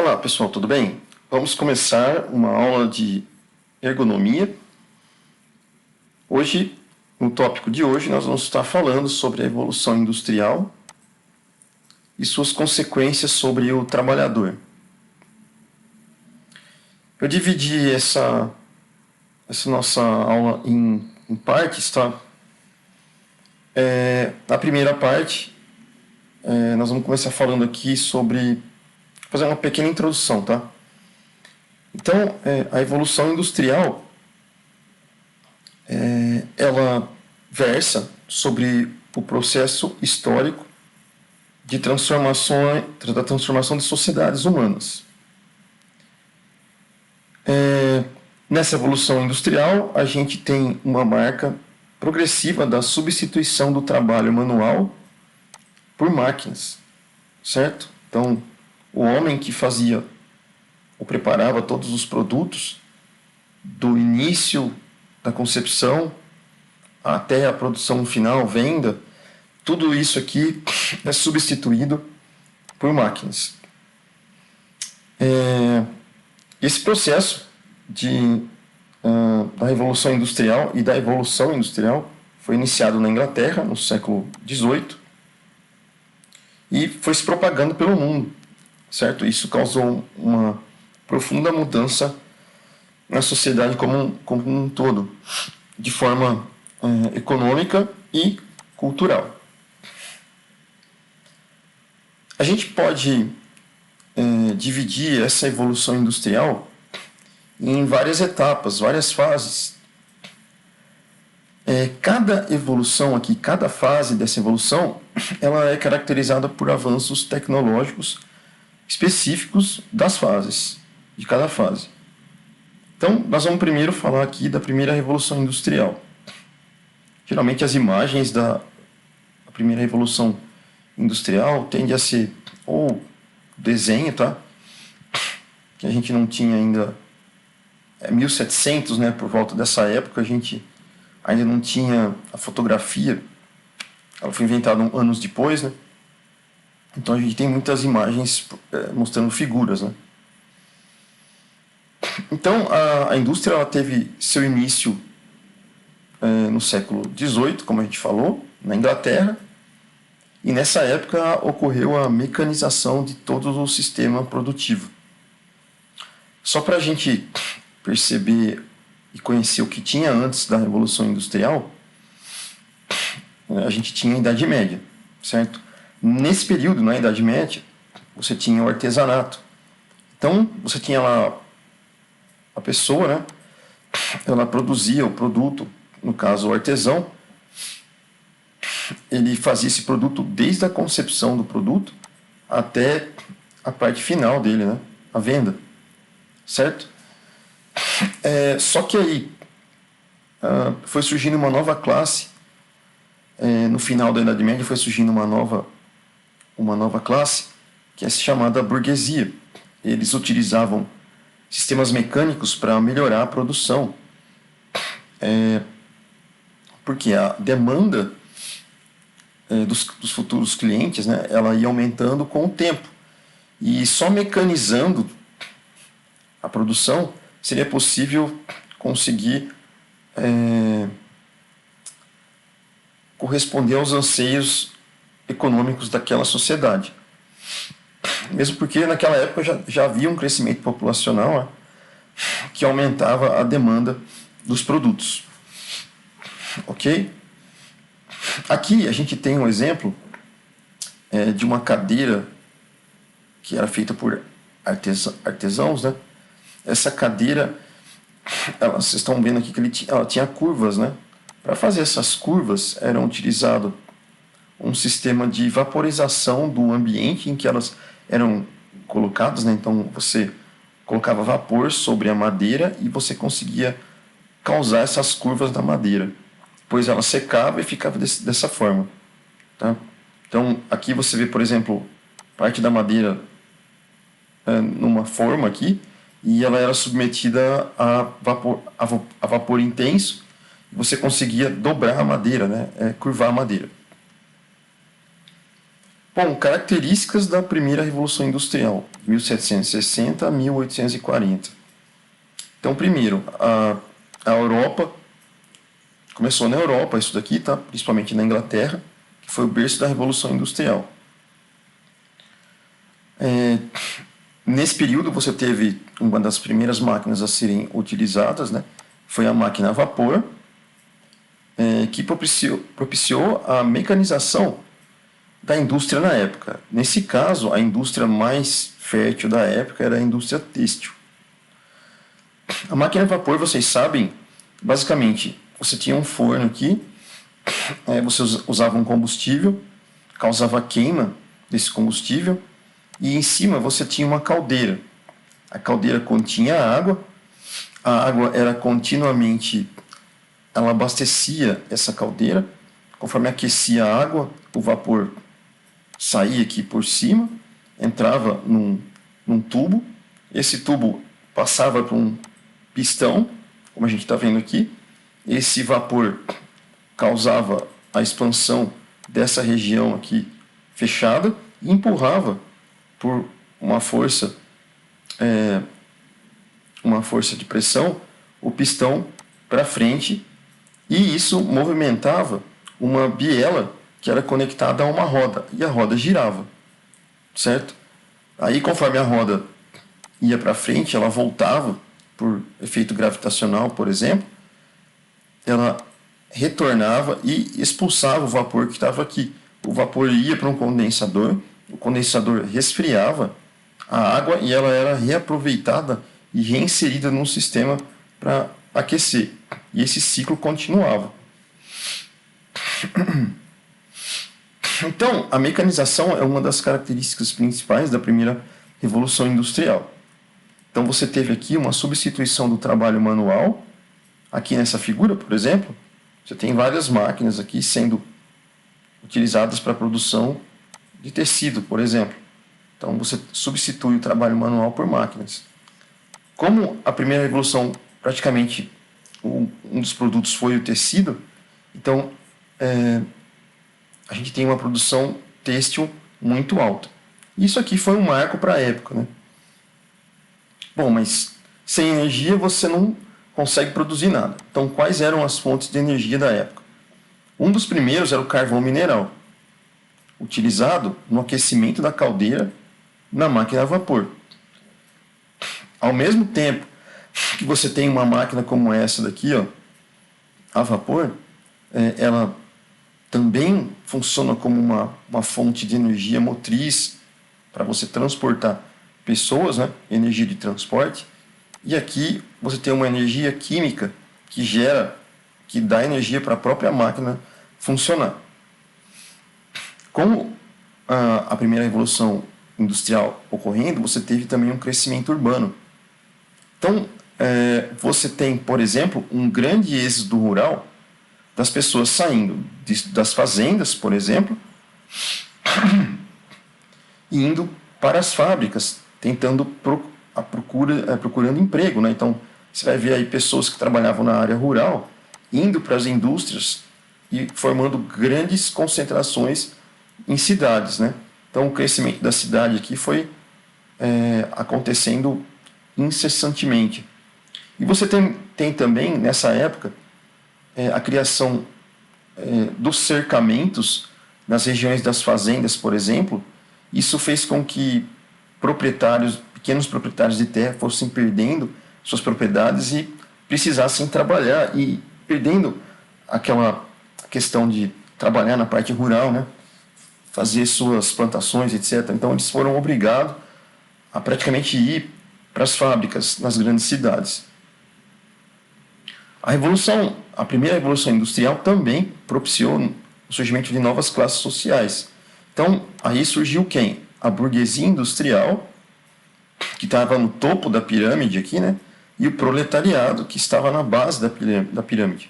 Olá pessoal, tudo bem? Vamos começar uma aula de ergonomia. Hoje, no tópico de hoje, nós vamos estar falando sobre a evolução industrial e suas consequências sobre o trabalhador. Eu dividi essa nossa aula em partes, tá? Na primeira parte, nós vamos começar falando aqui sobre... fazer uma pequena introdução, tá? Então, a evolução industrial, ela versa sobre o processo histórico da transformação de sociedades humanas. Nessa evolução industrial, a gente tem uma marca progressiva da substituição do trabalho manual por máquinas, certo? Então, o homem que fazia ou preparava todos os produtos do início da concepção até a produção final, venda, tudo isso aqui é substituído por máquinas. Esse processo da Revolução Industrial e da Evolução Industrial foi iniciado na Inglaterra no século XVIII e foi se propagando pelo mundo, certo? Isso causou uma profunda mudança na sociedade como um todo, de forma econômica e cultural. A gente pode dividir essa evolução industrial em várias etapas, várias fases. Cada evolução aqui, cada fase dessa evolução, ela é caracterizada por avanços tecnológicos específicos das fases, de cada fase. Então, nós vamos primeiro falar aqui da primeira revolução industrial. Geralmente as imagens da primeira revolução industrial tendem a ser ou desenho, tá? Que a gente não tinha ainda 1700, né? Por volta dessa época a gente ainda não tinha a fotografia. Ela foi inventada anos depois, né? Então a gente tem muitas imagens mostrando figuras, né? Então a indústria ela teve seu início no século XVIII, como a gente falou, na Inglaterra, e nessa época ocorreu a mecanização de todo o sistema produtivo. Só para a gente perceber e conhecer o que tinha antes da Revolução Industrial, a gente tinha a Idade Média, certo? Nesse período, na Idade Média, você tinha o artesanato. Então, você tinha lá a pessoa, né? Ela produzia o produto, no caso o artesão, ele fazia esse produto desde a concepção do produto até a parte final dele, né? A venda, certo? Só que aí foi surgindo uma nova classe, no final da Idade Média foi surgindo uma nova classe, que é chamada burguesia. Eles utilizavam sistemas mecânicos para melhorar a produção, porque a demanda dos futuros clientes, né, ela ia aumentando com o tempo, e só mecanizando a produção seria possível conseguir corresponder aos anseios econômicos daquela sociedade. Mesmo porque naquela época já havia um crescimento populacional que aumentava a demanda dos produtos. Ok? Aqui a gente tem um exemplo de uma cadeira que era feita por artesãos, né? Essa cadeira, vocês estão vendo aqui que ela tinha curvas, né? Para fazer essas curvas era utilizado um sistema de vaporização do ambiente em que elas eram colocadas, né? Então você colocava vapor sobre a madeira e você conseguia causar essas curvas da madeira. Depois ela secava e ficava dessa forma, tá? Então aqui você vê, por exemplo, parte da madeira numa forma aqui, e ela era submetida a vapor intenso, e você conseguia dobrar a madeira, né? Curvar a madeira. Bom, características da primeira Revolução Industrial, 1760 a 1840. Então, primeiro, a Europa, começou na Europa isso daqui, tá? Principalmente na Inglaterra, que foi o berço da Revolução Industrial. Nesse período você teve uma das primeiras máquinas a serem utilizadas, né? Foi a máquina a vapor, que propiciou a mecanização da indústria na época. Nesse caso, a indústria mais fértil da época era a indústria têxtil. A máquina a vapor, vocês sabem, basicamente, você tinha um forno aqui, você usava um combustível, causava queima desse combustível, e em cima você tinha uma caldeira. A caldeira continha água, a água era continuamente, ela abastecia essa caldeira, conforme aquecia a água, o vapor saía aqui por cima, entrava num tubo, esse tubo passava para um pistão, como a gente está vendo aqui, esse vapor causava a expansão dessa região aqui fechada e empurrava por uma força de pressão o pistão para frente, e isso movimentava uma biela que era conectada a uma roda, e a roda girava, certo? Aí, conforme a roda ia para frente, ela voltava, por efeito gravitacional, por exemplo, ela retornava e expulsava o vapor que estava aqui. O vapor ia para um condensador, o condensador resfriava a água e ela era reaproveitada e reinserida num sistema para aquecer. E esse ciclo continuava. Então, a mecanização é uma das características principais da primeira Revolução Industrial. Então, você teve aqui uma substituição do trabalho manual. Aqui nessa figura, por exemplo, você tem várias máquinas aqui sendo utilizadas para a produção de tecido, por exemplo. Então, você substitui o trabalho manual por máquinas. Como a primeira revolução, praticamente, um dos produtos foi o tecido, então, a gente tem uma produção têxtil muito alta. Isso aqui foi um marco para a época, né? Bom, mas sem energia você não consegue produzir nada. Então, quais eram as fontes de energia da época? Um dos primeiros era o carvão mineral, utilizado no aquecimento da caldeira na máquina a vapor. Ao mesmo tempo que você tem uma máquina como essa daqui, ó, a vapor, ela também funciona como uma fonte de energia motriz para você transportar pessoas, né? Energia de transporte. E aqui você tem uma energia química que dá energia para a própria máquina funcionar. Com a primeira revolução industrial ocorrendo, você teve também um crescimento urbano. Então, você tem, por exemplo, um grande êxodo rural das pessoas saindo das fazendas, por exemplo, e indo para as fábricas, procurando emprego, né? Então, você vai ver aí pessoas que trabalhavam na área rural indo para as indústrias e formando grandes concentrações em cidades, né? Então, o crescimento da cidade aqui foi acontecendo incessantemente. E você tem também, nessa época, a criação dos cercamentos nas regiões das fazendas, por exemplo. Isso fez com que pequenos proprietários de terra fossem perdendo suas propriedades e precisassem trabalhar, e perdendo aquela questão de trabalhar na parte rural, né? Fazer suas plantações, etc. Então, eles foram obrigados a praticamente ir para as fábricas nas grandes cidades. A primeira revolução industrial também propiciou o surgimento de novas classes sociais. Então, aí surgiu quem? A burguesia industrial, que estava no topo da pirâmide aqui, né? E o proletariado, que estava na base da pirâmide.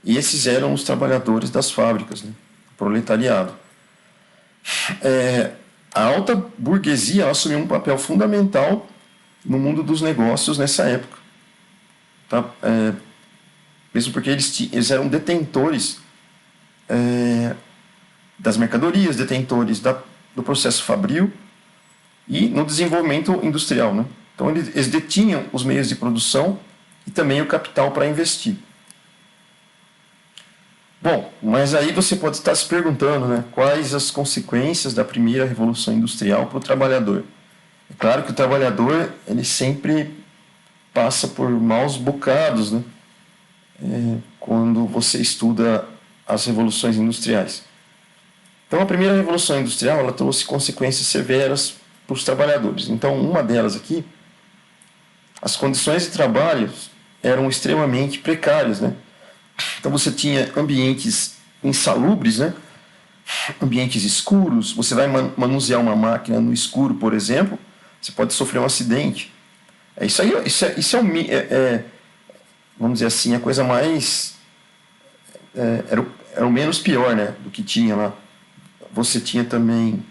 E esses eram os trabalhadores das fábricas, né? O proletariado. A alta burguesia assumiu um papel fundamental no mundo dos negócios nessa época. Tá? Mesmo porque eles eram detentores das mercadorias, detentores do processo fabril e no desenvolvimento industrial, né? Então eles detinham os meios de produção e também o capital para investir. Bom, mas aí você pode estar se perguntando, né, quais as consequências da primeira revolução industrial para o trabalhador. É claro que o trabalhador ele sempre passa por maus bocados, né, quando você estuda as revoluções industriais. Então, a primeira revolução industrial ela trouxe consequências severas para os trabalhadores. Então, uma delas aqui, as condições de trabalho eram extremamente precárias, né? Então você tinha ambientes insalubres, né? Ambientes escuros. Você vai manusear uma máquina no escuro, por exemplo, você pode sofrer um acidente. Vamos dizer assim, a coisa mais... era o menos pior, né, do que tinha lá. Você tinha também...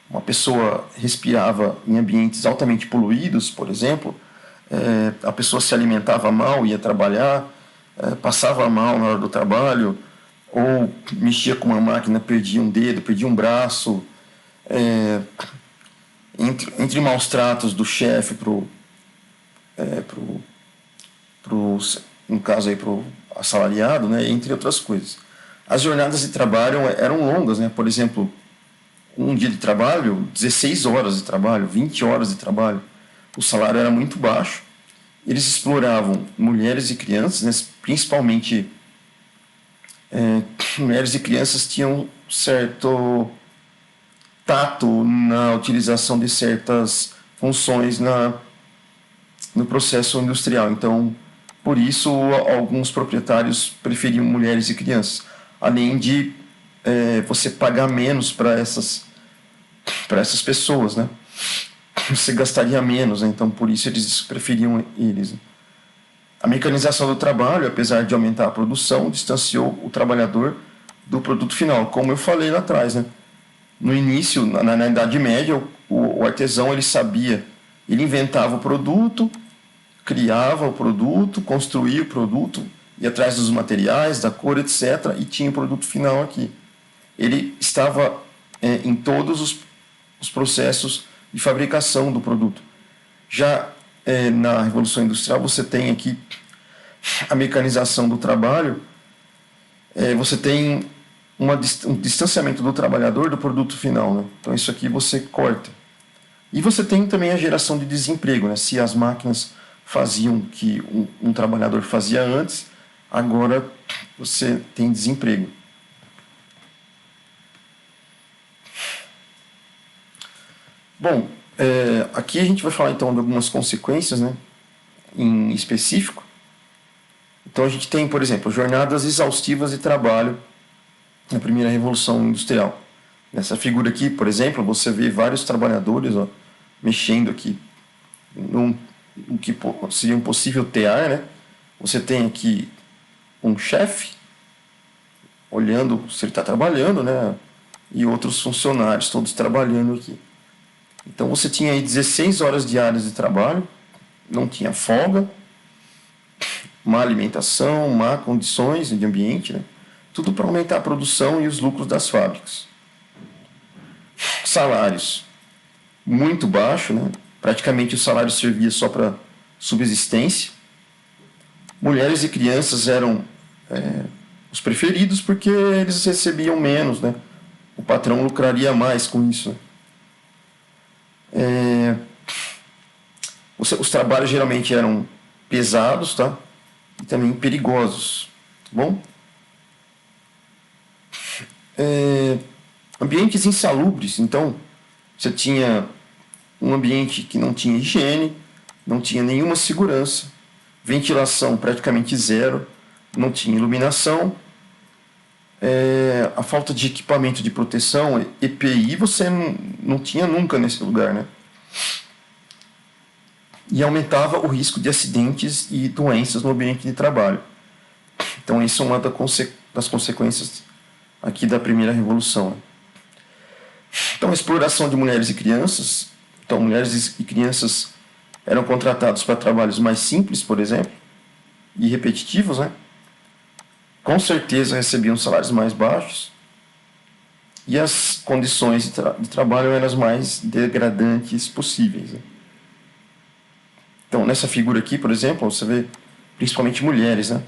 Uma pessoa respirava em ambientes altamente poluídos, por exemplo. A pessoa se alimentava mal, ia trabalhar, passava mal na hora do trabalho, ou mexia com uma máquina, perdia um dedo, perdia um braço. Entre maus tratos do chefe no caso aí pro assalariado, né, entre outras coisas. As jornadas de trabalho eram longas, né? Por exemplo, um dia de trabalho, 16 horas de trabalho, 20 horas de trabalho. O salário era muito baixo. Eles exploravam mulheres e crianças, né? Principalmente mulheres e crianças tinham certo tato na utilização de certas funções no processo industrial. Então, por isso, alguns proprietários preferiam mulheres e crianças, além de você pagar menos para essas pessoas, né? Você gastaria menos, né? Então por isso eles preferiam eles. A mecanização do trabalho, apesar de aumentar a produção, distanciou o trabalhador do produto final, como eu falei lá atrás, né? No início, na Idade Média, o artesão ele sabia, ele inventava o produto, criava o produto, construía o produto, ia atrás dos materiais, da cor, etc., e tinha o produto final aqui. Ele estava em todos os processos de fabricação do produto. Já na Revolução Industrial, você tem aqui a mecanização do trabalho, você tem um distanciamento do trabalhador do produto final, né? Então isso aqui você corta. E você tem também a geração de desemprego, né? Se as máquinas faziam o que um trabalhador fazia antes, agora você tem desemprego. Bom, aqui a gente vai falar então de algumas consequências, né, em específico. Então a gente tem, por exemplo, jornadas exaustivas de trabalho na primeira revolução industrial. Nessa figura aqui, por exemplo, você vê vários trabalhadores mexendo aqui no que seria um possível tear, né? Você tem aqui um chefe olhando se ele está trabalhando, né? E outros funcionários todos trabalhando aqui. Então você tinha aí 16 horas diárias de trabalho, não tinha folga, má alimentação, má condições de ambiente, né? Tudo para aumentar a produção e os lucros das fábricas. Salários muito baixos, né? Praticamente o salário servia só para subsistência. Mulheres e crianças eram os preferidos porque eles recebiam menos, né? O patrão lucraria mais com isso, né? Os trabalhos geralmente eram pesados, tá? E também perigosos, tá bom? Ambientes insalubres, então você tinha um ambiente que não tinha higiene, não tinha nenhuma segurança, ventilação praticamente zero, não tinha iluminação, a falta de equipamento de proteção, EPI, você não tinha nunca nesse lugar, né? E aumentava o risco de acidentes e doenças no ambiente de trabalho. Então, isso é uma das consequências aqui da primeira revolução. Então, a exploração de mulheres e crianças. Então, mulheres e crianças eram contratados para trabalhos mais simples, por exemplo, e repetitivos, né? Com certeza recebiam salários mais baixos. e as condições de trabalho eram as mais degradantes possíveis, né? Então, nessa figura aqui, por exemplo, você vê principalmente mulheres, né?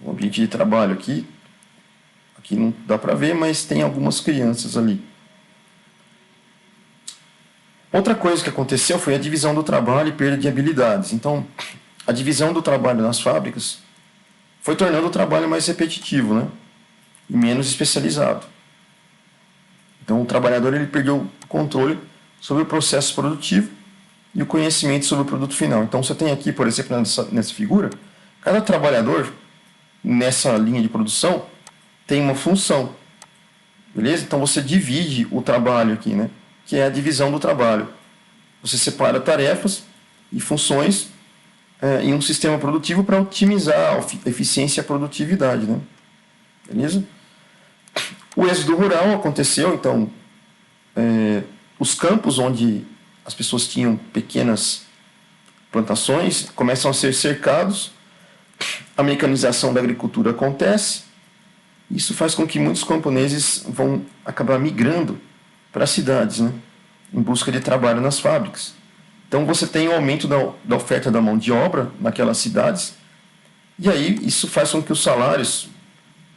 O ambiente de trabalho aqui não dá para ver, mas tem algumas crianças ali. Outra coisa que aconteceu foi a divisão do trabalho e perda de habilidades. Então, a divisão do trabalho nas fábricas foi tornando o trabalho mais repetitivo, né? E menos especializado. Então, o trabalhador ele perdeu o controle sobre o processo produtivo e o conhecimento sobre o produto final. Então, você tem aqui, por exemplo, nessa figura, cada trabalhador nessa linha de produção tem uma função, beleza? Então, você divide o trabalho aqui, né? Que é a divisão do trabalho. Você separa tarefas e funções em um sistema produtivo para otimizar a eficiência e a produtividade, né? Beleza? O êxodo rural aconteceu, então, os campos onde as pessoas tinham pequenas plantações começam a ser cercados, a mecanização da agricultura acontece, isso faz com que muitos camponeses vão acabar migrando para as cidades, né? Em busca de trabalho nas fábricas. Então você tem o aumento da oferta da mão de obra naquelas cidades, e aí isso faz com que os salários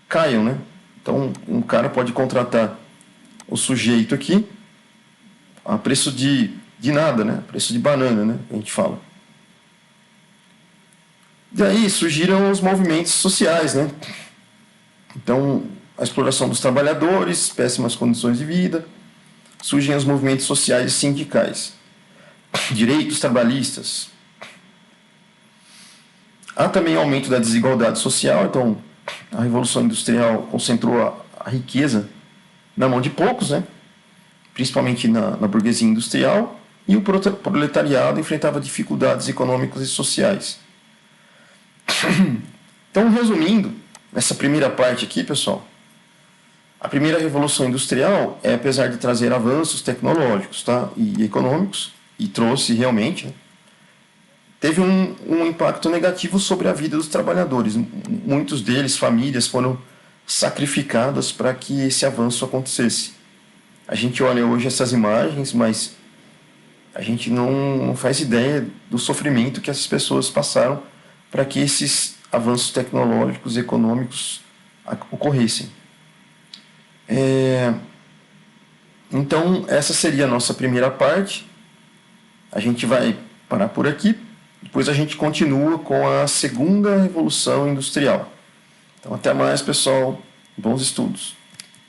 caiam, né? Então um cara pode contratar o sujeito aqui a preço de nada, né? Preço de banana, né? A gente fala. Daí surgiram os movimentos sociais, né? Então, a exploração dos trabalhadores, péssimas condições de vida, surgem os movimentos sociais e sindicais, direitos trabalhistas. Há também aumento da desigualdade social, então a Revolução Industrial concentrou a riqueza na mão de poucos, né? Principalmente na burguesia industrial, e o proletariado enfrentava dificuldades econômicas e sociais. Então, resumindo, nessa primeira parte aqui, pessoal, a primeira Revolução Industrial, apesar de trazer avanços tecnológicos, tá, e econômicos, e trouxe realmente, né, teve um impacto negativo sobre a vida dos trabalhadores. Muitos deles, famílias, foram sacrificadas para que esse avanço acontecesse. A gente olha hoje essas imagens, mas a gente não faz ideia do sofrimento que essas pessoas passaram para que esses avanços tecnológicos e econômicos ocorressem. Então, essa seria a nossa primeira parte. A gente vai parar por aqui. Depois a gente continua com a segunda Revolução Industrial. Então, até mais, pessoal. Bons estudos.